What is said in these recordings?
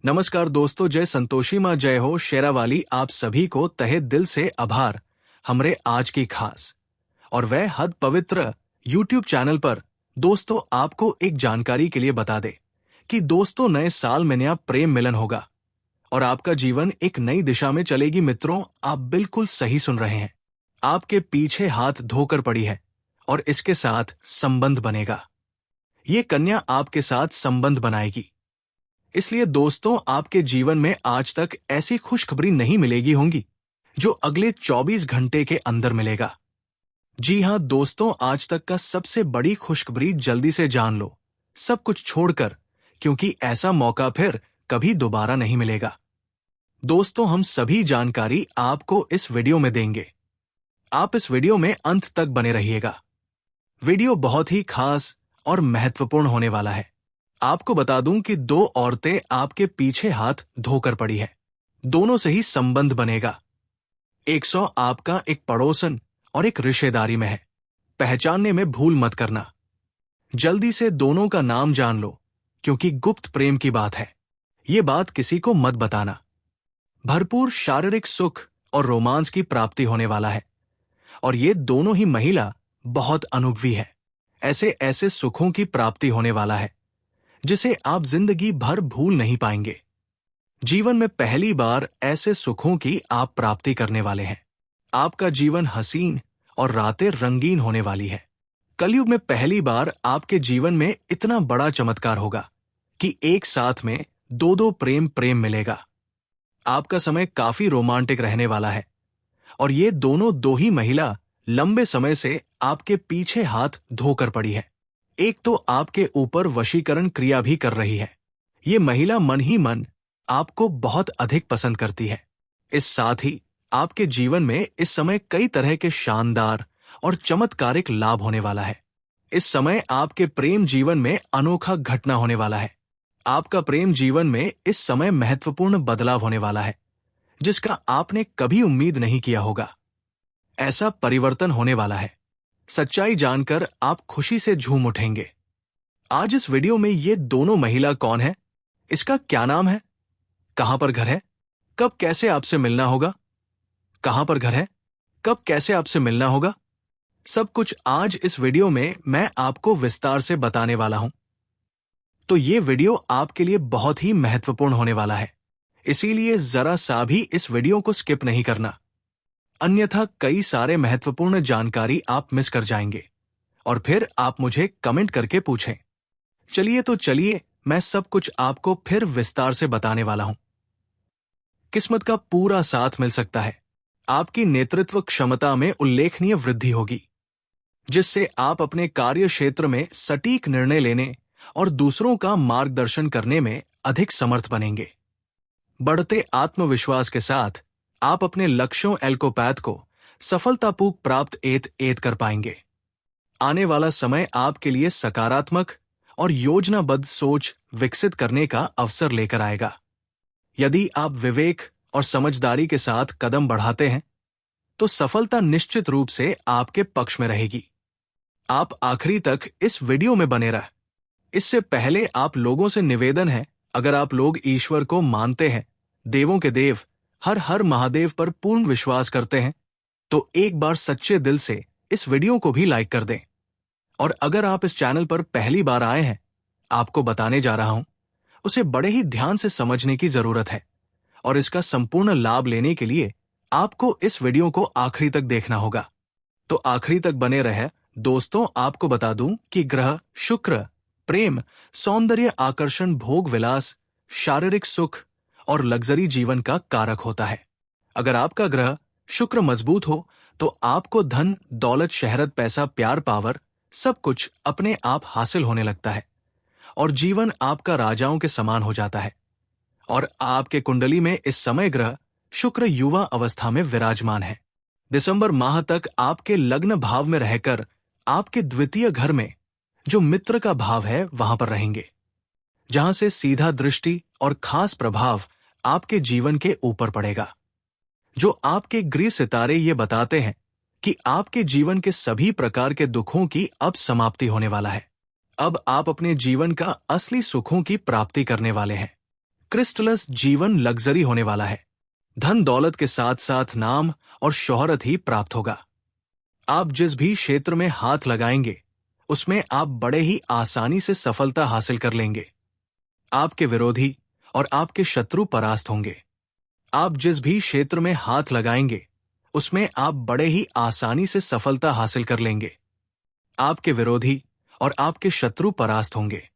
नमस्कार दोस्तों, जय संतोषी माँ जय हो शेरावाली। आप सभी को तहे दिल से आभार। हमरे आज की खास और वह हद पवित्र YouTube चैनल पर दोस्तों आपको एक जानकारी के लिए बता दे कि दोस्तों नए साल में नया प्रेम मिलन होगा और आपका जीवन एक नई दिशा में चलेगी। मित्रों, आप बिल्कुल सही सुन रहे हैं। आपके पीछे हाथ धोकर पड़ी है और इसके साथ संबंध बनेगा। ये कन्या आपके साथ संबंध बनाएगी। इसलिए दोस्तों, आपके जीवन में आज तक ऐसी खुशखबरी नहीं मिलेगी होंगी जो अगले 24 घंटे के अंदर मिलेगा। जी हां दोस्तों, आज तक का सबसे बड़ी खुशखबरी जल्दी से जान लो, सब कुछ छोड़कर, क्योंकि ऐसा मौका फिर कभी दोबारा नहीं मिलेगा। दोस्तों, हम सभी जानकारी आपको इस वीडियो में देंगे। आप इस वीडियो में अंत तक बने रहिएगा। वीडियो बहुत ही खास और महत्वपूर्ण होने वाला है। आपको बता दूं कि दो औरतें आपके पीछे हाथ धोकर पड़ी है। दोनों से ही संबंध बनेगा। 100 आपका एक पड़ोसन और एक रिश्तेदारी में है। पहचानने में भूल मत करना। जल्दी से दोनों का नाम जान लो, क्योंकि गुप्त प्रेम की बात है। ये बात किसी को मत बताना। भरपूर शारीरिक सुख और रोमांस की प्राप्ति होने वाला है और ये दोनों ही महिला बहुत अनुभवी है। ऐसे ऐसे सुखों की प्राप्ति होने वाला है जिसे आप जिंदगी भर भूल नहीं पाएंगे। जीवन में पहली बार ऐसे सुखों की आप प्राप्ति करने वाले हैं। आपका जीवन हसीन और रातें रंगीन होने वाली है। कलयुग में पहली बार आपके जीवन में इतना बड़ा चमत्कार होगा कि एक साथ में दो प्रेम मिलेगा। आपका समय काफी रोमांटिक रहने वाला है और ये दोनों दो ही महिला लंबे समय से आपके पीछे हाथ धोकर पड़ी है। एक तो आपके ऊपर वशीकरण क्रिया भी कर रही है। ये महिला मन ही मन आपको बहुत अधिक पसंद करती है। इस साथ ही आपके जीवन में इस समय कई तरह के शानदार और चमत्कारिक लाभ होने वाला है। इस समय आपके प्रेम जीवन में अनोखा घटना होने वाला है। आपका प्रेम जीवन में इस समय महत्वपूर्ण बदलाव होने वाला है जिसका आपने कभी उम्मीद नहीं किया होगा। ऐसा परिवर्तन होने वाला है, सच्चाई जानकर आप खुशी से झूम उठेंगे। आज इस वीडियो में ये दोनों महिला कौन है, इसका क्या नाम है, कहां पर घर है, कब कैसे आपसे मिलना होगा, कहां पर घर है, कब कैसे आपसे मिलना होगा, सब कुछ आज इस वीडियो में मैं आपको विस्तार से बताने वाला हूं। तो ये वीडियो आपके लिए बहुत ही महत्वपूर्ण होने वाला है, इसीलिए जरा सा भी इस वीडियो को स्किप नहीं करना, अन्यथा कई सारे महत्वपूर्ण जानकारी आप मिस कर जाएंगे और फिर आप मुझे कमेंट करके पूछें। चलिए मैं सब कुछ आपको फिर विस्तार से बताने वाला हूं। किस्मत का पूरा साथ मिल सकता है। आपकी नेतृत्व क्षमता में उल्लेखनीय वृद्धि होगी जिससे आप अपने कार्य क्षेत्र में सटीक निर्णय लेने और दूसरों का मार्गदर्शन करने में अधिक समर्थ बनेंगे। बढ़ते आत्मविश्वास के साथ आप अपने लक्ष्यों एल्कोपैथ को सफलतापूर्वक प्राप्त एत कर पाएंगे। आने वाला समय आपके लिए सकारात्मक और योजनाबद्ध सोच विकसित करने का अवसर लेकर आएगा। यदि आप विवेक और समझदारी के साथ कदम बढ़ाते हैं तो सफलता निश्चित रूप से आपके पक्ष में रहेगी। आप आखिरी तक इस वीडियो में बने रह। इससे पहले आप लोगों से निवेदन है, अगर आप लोग ईश्वर को मानते हैं, देवों के देव हर हर महादेव पर पूर्ण विश्वास करते हैं, तो एक बार सच्चे दिल से इस वीडियो को भी लाइक कर दें। और अगर आप इस चैनल पर पहली बार आए हैं, आपको बताने जा रहा हूं, उसे बड़े ही ध्यान से समझने की जरूरत है और इसका संपूर्ण लाभ लेने के लिए आपको इस वीडियो को आखिरी तक देखना होगा। तो आखिरी तक बने रहे। दोस्तों, आपको बता दूं कि ग्रह शुक्र प्रेम, सौंदर्य, आकर्षण, भोग विलास, शारीरिक सुख और लग्जरी जीवन का कारक होता है। अगर आपका ग्रह शुक्र मजबूत हो तो आपको धन, दौलत, शहरत, पैसा, प्यार, पावर सब कुछ अपने आप हासिल होने लगता है और जीवन आपका राजाओं के समान हो जाता है। और आपके कुंडली में इस समय ग्रह शुक्र युवा अवस्था में विराजमान है। दिसंबर माह तक आपके लग्न भाव में रहकर आपके द्वितीय घर में जो मित्र का भाव है वहां पर रहेंगे, जहां से सीधा दृष्टि और खास प्रभाव आपके जीवन के ऊपर पड़ेगा। जो आपके गृह सितारे ये बताते हैं कि आपके जीवन के सभी प्रकार के दुखों की अब समाप्ति होने वाला है। अब आप अपने जीवन का असली सुखों की प्राप्ति करने वाले हैं। क्रिस्टलस जीवन लग्जरी होने वाला है। धन दौलत के साथ साथ नाम और शोहरत ही प्राप्त होगा। आप जिस भी क्षेत्र में हाथ लगाएंगे उसमें आप बड़े ही आसानी से सफलता हासिल कर लेंगे। आपके विरोधी और आपके शत्रु परास्त होंगे। आप जिस भी क्षेत्र में हाथ लगाएंगे उसमें आप बड़े ही आसानी से सफलता हासिल कर लेंगे। आपके विरोधी और आपके शत्रु परास्त होंगे।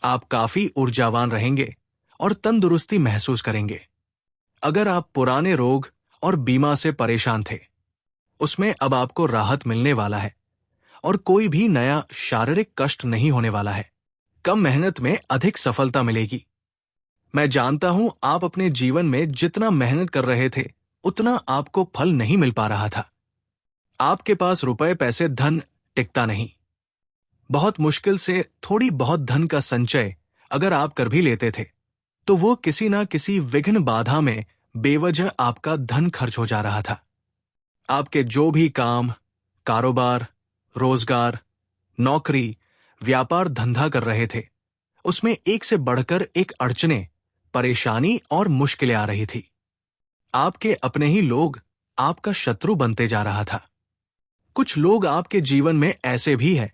आप काफी ऊर्जावान रहेंगे और तंदुरुस्ती महसूस करेंगे। अगर आप पुराने रोग और बीमा से परेशान थे, उसमें अब आपको राहत मिलने वाला है और कोई भी नया शारीरिक कष्ट नहीं होने वाला है। कम मेहनत में अधिक सफलता मिलेगी। मैं जानता हूं आप अपने जीवन में जितना मेहनत कर रहे थे उतना आपको फल नहीं मिल पा रहा था। आपके पास रुपए पैसे धन टिकता नहीं। बहुत मुश्किल से थोड़ी बहुत धन का संचय अगर आप कर भी लेते थे तो वो किसी ना किसी विघ्न बाधा में बेवजह आपका धन खर्च हो जा रहा था। आपके जो भी काम, कारोबार, रोजगार, नौकरी, व्यापार धंधा कर रहे थे उसमें एक से बढ़कर एक अड़चने, परेशानी और मुश्किलें आ रही थी। आपके अपने ही लोग आपका शत्रु बनते जा रहा था। कुछ लोग आपके जीवन में ऐसे भी हैं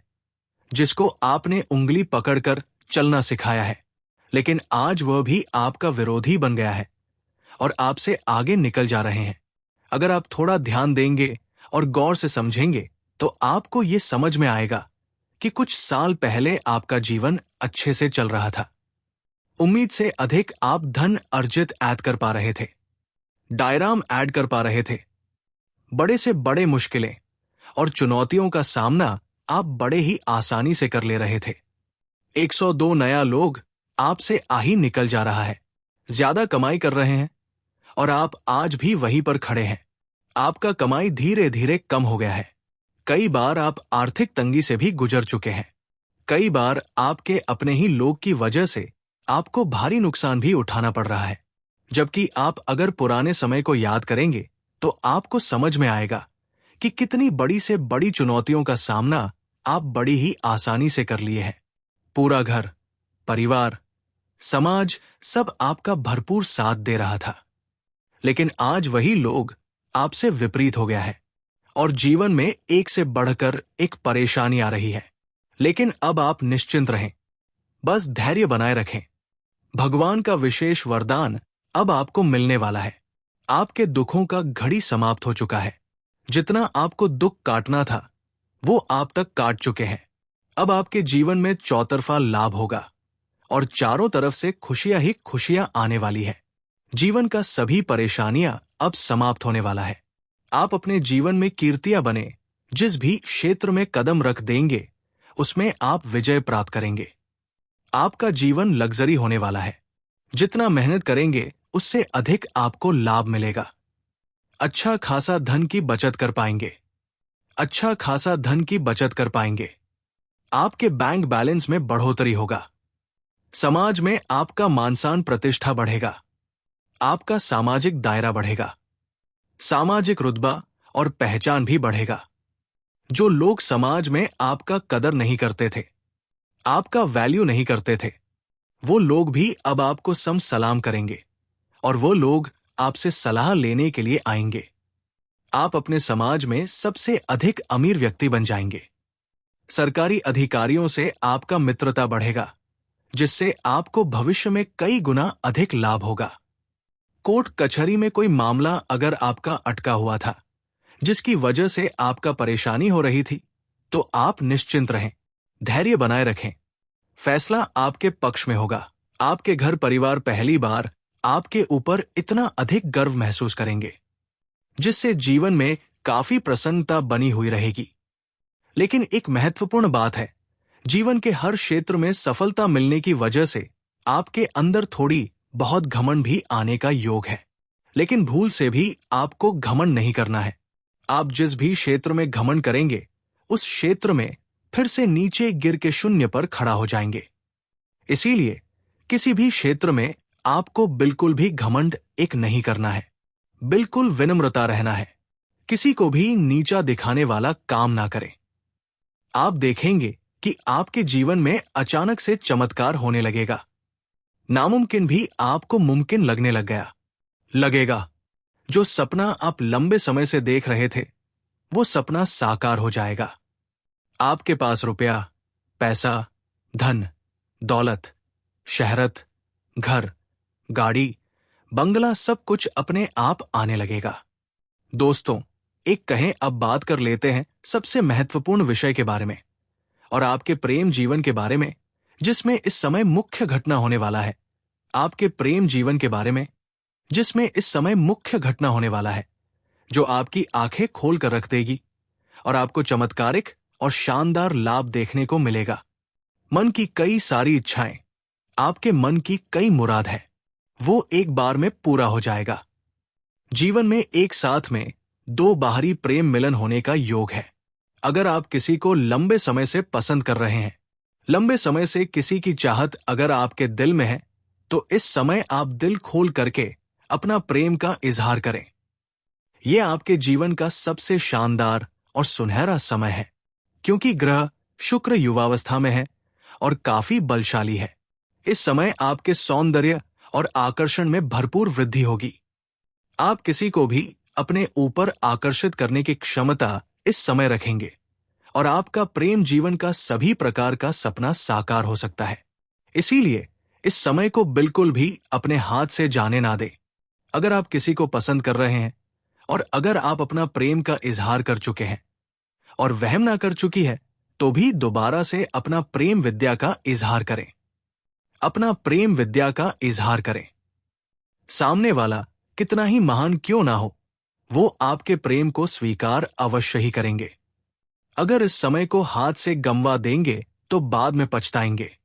जिसको आपने उंगली पकड़कर चलना सिखाया है, लेकिन आज वह भी आपका विरोधी बन गया है और आपसे आगे निकल जा रहे हैं। अगर आप थोड़ा ध्यान देंगे और गौर से समझेंगे तो आपको ये समझ में आएगा कि कुछ साल पहले आपका जीवन अच्छे से चल रहा था। उम्मीद से अधिक आप धन अर्जित ऐड कर पा रहे थे, डायराम ऐड कर पा रहे थे। बड़े से बड़े मुश्किलें और चुनौतियों का सामना आप बड़े ही आसानी से कर ले रहे थे। 102 नया लोग आपसे आ ही निकल जा रहा है। ज्यादा कमाई कर रहे हैं और आप आज भी वहीं पर खड़े हैं। आपका कमाई धीरे धीरे कम हो गया है। कई बार आप आर्थिक तंगी से भी गुजर चुके हैं। कई बार आपके अपने ही लोग की वजह से आपको भारी नुकसान भी उठाना पड़ रहा है। जबकि आप अगर पुराने समय को याद करेंगे तो आपको समझ में आएगा कि कितनी बड़ी से बड़ी चुनौतियों का सामना आप बड़ी ही आसानी से कर लिए हैं। पूरा घर, परिवार, समाज सब आपका भरपूर साथ दे रहा था, लेकिन आज वही लोग आपसे विपरीत हो गया है और जीवन में एक से बढ़कर एक परेशानी आ रही है। लेकिन अब आप निश्चिंत रहें, बस धैर्य बनाए रखें। भगवान का विशेष वरदान अब आपको मिलने वाला है। आपके दुखों का घड़ी समाप्त हो चुका है। जितना आपको दुख काटना था वो आप तक काट चुके हैं। अब आपके जीवन में चौतरफा लाभ होगा और चारों तरफ से खुशियां ही खुशियां आने वाली है। जीवन का सभी परेशानियां अब समाप्त होने वाला है। आप अपने जीवन में कीर्तियां बने। जिस भी क्षेत्र में कदम रख देंगे उसमें आप विजय प्राप्त करेंगे। आपका जीवन लग्जरी होने वाला है। जितना मेहनत करेंगे उससे अधिक आपको लाभ मिलेगा। अच्छा खासा धन की बचत कर पाएंगे। अच्छा खासा धन की बचत कर पाएंगे। आपके बैंक बैलेंस में बढ़ोतरी होगा। समाज में आपका मान-सम्मान प्रतिष्ठा बढ़ेगा। आपका सामाजिक दायरा बढ़ेगा। सामाजिक रुतबा और पहचान भी बढ़ेगा। जो लोग समाज में आपका कदर नहीं करते थे, आपका वैल्यू नहीं करते थे, वो लोग भी अब आपको सलाम करेंगे और वो लोग आपसे सलाह लेने के लिए आएंगे। आप अपने समाज में सबसे अधिक अमीर व्यक्ति बन जाएंगे। सरकारी अधिकारियों से आपका मित्रता बढ़ेगा, जिससे आपको भविष्य में कई गुना अधिक लाभ होगा। कोर्ट कचहरी में कोई मामला अगर आपका अटका हुआ था, जिसकी वजह से आपका परेशानी हो रही थी, तो आप निश्चिंत रहें, धैर्य बनाए रखें। फैसला आपके पक्ष में होगा। आपके घर परिवार पहली बार आपके ऊपर इतना अधिक गर्व महसूस करेंगे, जिससे जीवन में काफी प्रसन्नता बनी हुई रहेगी। लेकिन एक महत्वपूर्ण बात है, जीवन के हर क्षेत्र में सफलता मिलने की वजह से आपके अंदर थोड़ी बहुत घमंड भी आने का योग है। लेकिन भूल से भी आपको घमंड नहीं करना है। आप जिस भी क्षेत्र में घमंड करेंगे, उस क्षेत्र में फिर से नीचे गिर के शून्य पर खड़ा हो जाएंगे। इसीलिए किसी भी क्षेत्र में आपको बिल्कुल भी घमंड एक नहीं करना है। बिल्कुल विनम्रता रहना है। किसी को भी नीचा दिखाने वाला काम ना करें। आप देखेंगे कि आपके जीवन में अचानक से चमत्कार होने लगेगा। नामुमकिन भी आपको मुमकिन लगने लगेगा। जो सपना आप लंबे समय से देख रहे थे, वो सपना साकार हो जाएगा। आपके पास रुपया, पैसा, धन, दौलत, शहरत, घर, गाड़ी, बंगला सब कुछ अपने आप आने लगेगा। दोस्तों, एक कहें अब बात कर लेते हैं सबसे महत्वपूर्ण विषय के बारे में, और आपके प्रेम जीवन के बारे में, जिसमें इस समय मुख्य घटना होने वाला है। आपके प्रेम जीवन के बारे में, जिसमें इस समय मुख्य घटना होने वाला है, जो आपकी आंखें खोल कर रख देगी और आपको चमत्कारिक और शानदार लाभ देखने को मिलेगा। मन की कई सारी इच्छाएं, आपके मन की कई मुराद है, वो एक बार में पूरा हो जाएगा। जीवन में एक साथ में दो बाहरी प्रेम मिलन होने का योग है। अगर आप किसी को लंबे समय से पसंद कर रहे हैं, लंबे समय से किसी की चाहत अगर आपके दिल में है, तो इस समय आप दिल खोल करके अपना प्रेम का इजहार करें। यह आपके जीवन का सबसे शानदार और सुनहरा समय है, क्योंकि ग्रह शुक्र युवावस्था में है और काफी बलशाली है। इस समय आपके सौंदर्य और आकर्षण में भरपूर वृद्धि होगी। आप किसी को भी अपने ऊपर आकर्षित करने की क्षमता इस समय रखेंगे और आपका प्रेम जीवन का सभी प्रकार का सपना साकार हो सकता है। इसीलिए इस समय को बिल्कुल भी अपने हाथ से जाने ना दें। अगर आप किसी को पसंद कर रहे हैं और अगर आप अपना प्रेम का इजहार कर चुके हैं और वहम ना कर चुकी है, तो भी दोबारा से अपना प्रेम विद्या का इजहार करें। अपना प्रेम विद्या का इजहार करें। सामने वाला कितना ही महान क्यों ना हो, वो आपके प्रेम को स्वीकार अवश्य ही करेंगे। अगर इस समय को हाथ से गंवा देंगे तो बाद में पछताएंगे।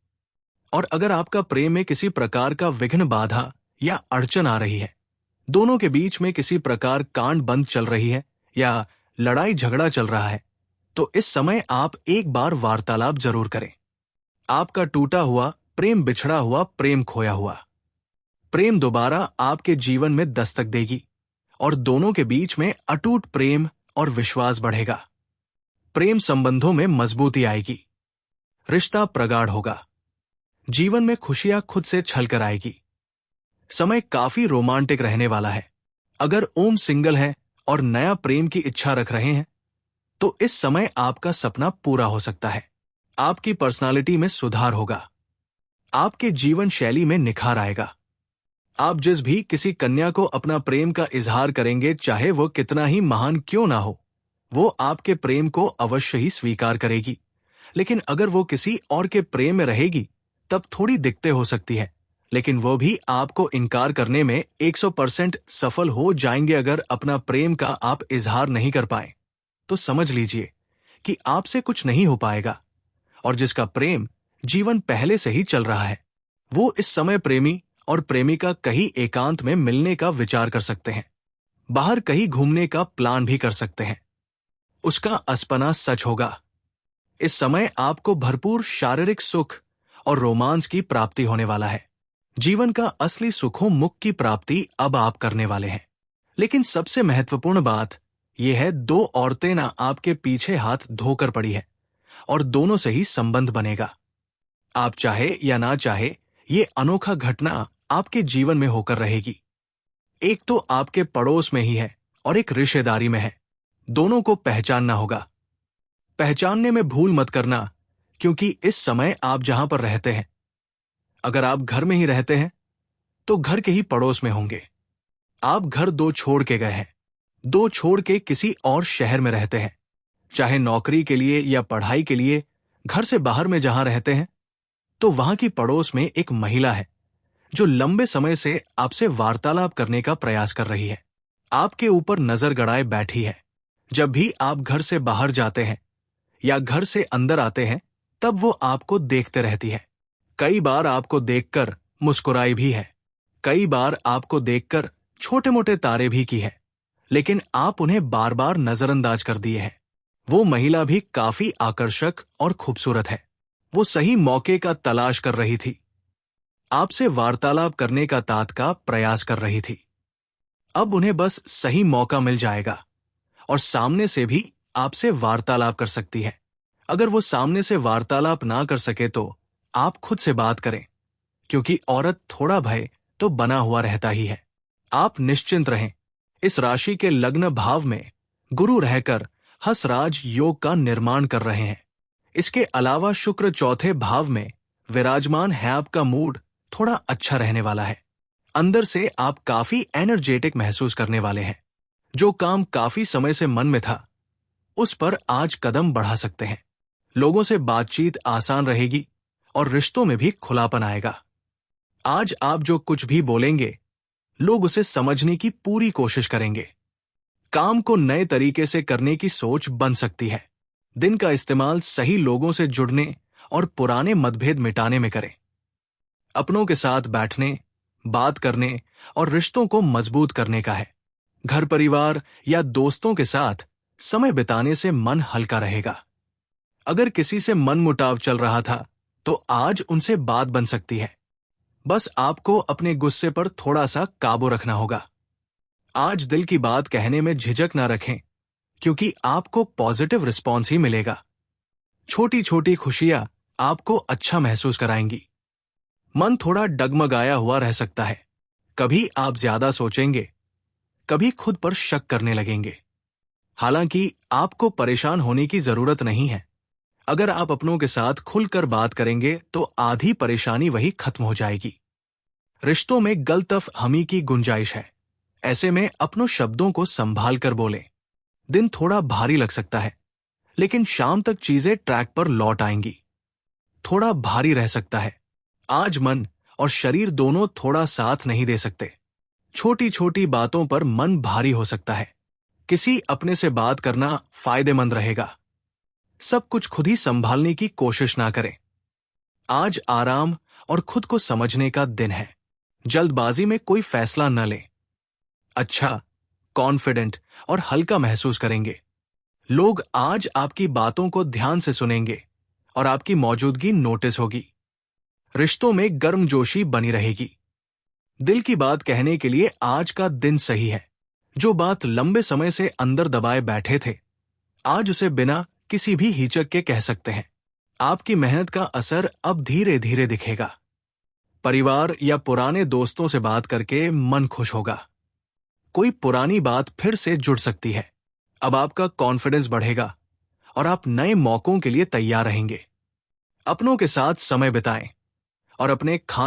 और अगर आपका प्रेम में किसी प्रकार का विघ्न, बाधा या अड़चन आ रही है, दोनों के बीच में किसी प्रकार कांड बंद चल रही है या लड़ाई झगड़ा चल रहा है, तो इस समय आप एक बार वार्तालाप जरूर करें। आपका टूटा हुआ प्रेम, बिछड़ा हुआ प्रेम, खोया हुआ प्रेम दोबारा आपके जीवन में दस्तक देगी और दोनों के बीच में अटूट प्रेम और विश्वास बढ़ेगा। प्रेम संबंधों में मजबूती आएगी, रिश्ता प्रगाढ़ होगा, जीवन में खुशियां खुद से छलकर आएगी। समय काफी रोमांटिक रहने वाला है। अगर ओम सिंगल है और नया प्रेम की इच्छा रख रहे हैं, तो इस समय आपका सपना पूरा हो सकता है। आपकी पर्सनालिटी में सुधार होगा, आपके जीवन शैली में निखार आएगा। आप जिस भी किसी कन्या को अपना प्रेम का इजहार करेंगे, चाहे वो कितना ही महान क्यों ना हो, वो आपके प्रेम को अवश्य ही स्वीकार करेगी। लेकिन अगर वो किसी और के प्रेम में रहेगी, तब थोड़ी दिक्कतें हो सकती है, लेकिन वो भी आपको इनकार करने में 100% सफल हो जाएंगे। अगर अपना प्रेम का आप इजहार नहीं कर पाए, तो समझ लीजिए कि आपसे कुछ नहीं हो पाएगा। और जिसका प्रेम जीवन पहले से ही चल रहा है, वो इस समय प्रेमी और प्रेमिका कहीं एकांत में मिलने का विचार कर सकते हैं, बाहर कहीं घूमने का प्लान भी कर सकते हैं। उसका अस्पना सच होगा। इस समय आपको भरपूर शारीरिक सुख और रोमांस की प्राप्ति होने वाला है। जीवन का असली सुखों मुख की प्राप्ति अब आप करने वाले हैं। लेकिन सबसे महत्वपूर्ण बात यह है, दो औरतें ना आपके पीछे हाथ धोकर पड़ी है और दोनों से ही संबंध बनेगा। आप चाहे या ना चाहे, ये अनोखा घटना आपके जीवन में होकर रहेगी। एक तो आपके पड़ोस में ही है और एक रिश्तेदारी में है। दोनों को पहचानना होगा। पहचानने में भूल मत करना, क्योंकि इस समय आप जहां पर रहते हैं, अगर आप घर में ही रहते हैं तो घर के ही पड़ोस में होंगे। आप घर दो छोड़ के गए हैं, दो छोड़ के किसी और शहर में रहते हैं, चाहे नौकरी के लिए या पढ़ाई के लिए। घर से बाहर में जहां रहते हैं, तो वहां की पड़ोस में एक महिला है जो लंबे समय से आपसे वार्तालाप करने का प्रयास कर रही है, आपके ऊपर नजर गड़ाए बैठी है। जब भी आप घर से बाहर जाते हैं या घर से अंदर आते हैं, तब वो आपको देखते रहती है। कई बार आपको देखकर मुस्कुराई भी है, कई बार आपको देखकर छोटे मोटे तारे भी की है, लेकिन आप उन्हें बार बार नजरअंदाज कर दिए हैं। वो महिला भी काफी आकर्षक और खूबसूरत है। वो सही मौके का तलाश कर रही थी, आपसे वार्तालाप करने का का प्रयास कर रही थी। अब उन्हें बस सही मौका मिल जाएगा और सामने से भी आपसे वार्तालाप कर सकती है। अगर वो सामने से वार्तालाप ना कर सके, तो आप खुद से बात करें क्योंकि औरत थोड़ा भय तो बना हुआ रहता ही है। आप निश्चिंत रहें। इस राशि के लग्न भाव में गुरु रहकर हंसराज योग का निर्माण कर रहे हैं। इसके अलावा शुक्र चौथे भाव में विराजमान है। आपका मूड थोड़ा अच्छा रहने वाला है। अंदर से आप काफी एनर्जेटिक महसूस करने वाले हैं। जो काम काफी समय से मन में था, उस पर आज कदम बढ़ा सकते हैं। लोगों से बातचीत आसान रहेगी और रिश्तों में भी खुलापन आएगा। आज आप जो कुछ भी बोलेंगे, लोग उसे समझने की पूरी कोशिश करेंगे। काम को नए तरीके से करने की सोच बन सकती है। दिन का इस्तेमाल सही लोगों से जुड़ने और पुराने मतभेद मिटाने में करें। अपनों के साथ बैठने, बात करने और रिश्तों को मजबूत करने का है। घर परिवार या दोस्तों के साथ समय बिताने से मन हल्का रहेगा। अगर किसी से मनमुटाव चल रहा था, तो आज उनसे बात बन सकती है। बस आपको अपने गुस्से पर थोड़ा सा काबू रखना होगा। आज दिल की बात कहने में झिझक ना रखें, क्योंकि आपको पॉजिटिव रिस्पॉन्स ही मिलेगा। छोटी छोटी खुशियां आपको अच्छा महसूस कराएंगी। मन थोड़ा डगमगाया हुआ रह सकता है। कभी आप ज्यादा सोचेंगे, कभी खुद पर शक करने लगेंगे। हालांकि आपको परेशान होने की जरूरत नहीं है। अगर आप अपनों के साथ खुलकर बात करेंगे तो आधी परेशानी वही खत्म हो जाएगी। रिश्तों में गलतफहमी की गुंजाइश है। ऐसे में अपनों शब्दों को संभाल कर बोलें। दिन थोड़ा भारी लग सकता है, लेकिन शाम तक चीजें ट्रैक पर लौट आएंगी। थोड़ा भारी रह सकता है। आज मन और शरीर दोनों थोड़ा साथ नहीं दे सकते। छोटी छोटी बातों पर मन भारी हो सकता है। किसी अपने से बात करना फायदेमंद रहेगा। सब कुछ खुद ही संभालने की कोशिश ना करें। आज आराम और खुद को समझने का दिन है। जल्दबाजी में कोई फैसला न लें। अच्छा, कॉन्फिडेंट और हल्का महसूस करेंगे। लोग आज आपकी बातों को ध्यान से सुनेंगे और आपकी मौजूदगी नोटिस होगी। रिश्तों में गर्मजोशी बनी रहेगी। दिल की बात कहने के लिए आज का दिन सही है। जो बात लंबे समय से अंदर दबाए बैठे थे, आज उसे बिना किसी भी हिचक के कह सकते हैं। आपकी मेहनत का असर अब धीरे धीरे दिखेगा। परिवार या पुराने दोस्तों से बात करके मन खुश होगा। कोई पुरानी बात फिर से जुड़ सकती है। अब आपका कॉन्फिडेंस बढ़ेगा और आप नए मौकों के लिए तैयार रहेंगे। अपनों के साथ समय बिताएं और अपने खान